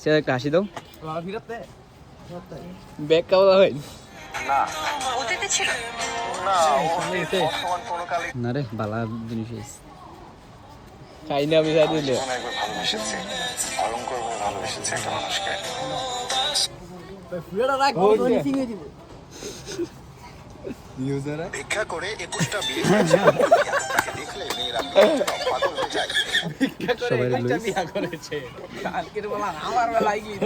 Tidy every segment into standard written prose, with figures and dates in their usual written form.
সে একটা হাসি দাও ব্যাগ কাওয়া হয় অতীতে ছিল না রে বালা জিনিস খাই না আমি জানি না ভালোবেসেছি ভয়ঙ্কর ভাবে ভালোবেসেছি একটা মানুষকে ভিক্ষা করে 21টা বিয়ে করেছে তাকে দেখলে মেয়েরা পাগল হয়ে যায় সবাই বিয়া করেছে কালকের বেলা আমার বেলায় গিয়ে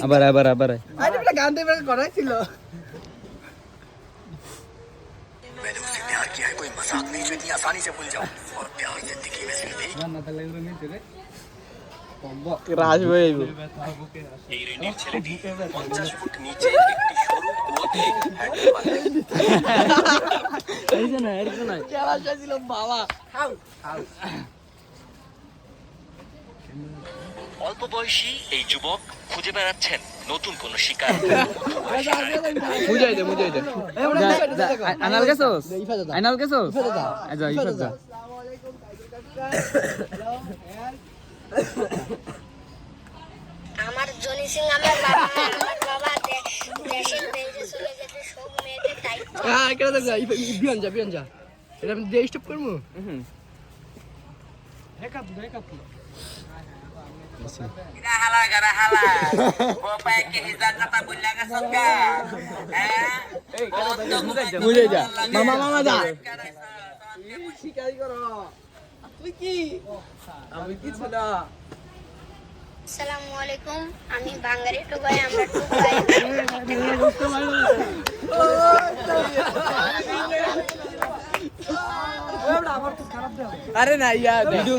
আবার আবার আবার আরে বলে গান দেবে করাই ছিল मैंने उससे प्यार किया है कोई मजाक नहीं जो इतनी आसानी से भूल जाऊं और प्यार जिंदगी में सिर्फ एक রাজ ভাই এই রেডির ছেলেটি 50 ফুট নিচে একটি সরু কুয়োতে হ্যান্ডেল বাঁধে এই যে না এরকম না খেলা ছিল বাবা খাও অল্প বয়সী এই যুবক খুঁজে বেড়াচ্ছেন নতুন কোন শিকার বুঝাই দে আনাল গেছস আনাল গেছস আচ্ছা ইফাত যা আমার জনি সিং আমার বাবা দেশের বাইরে চলে গেছে সব মেয়েদের দায়িত্ব হ্যাঁ কেন যা বিয়ন যা এটা আমি দিয়ে স্টপ করবো হালা গারা হালা বাপায় কে হিজার কথা বললা গা সঙ্গা হ্যাঁ বুঝাই যা মামা যা শিকারি করো তুই কি আমি কিছু না আসসালামু আলাইকুম আমি বাঙালি টুবাই আমরা টুবাই আরে না ইয়া ভিডিও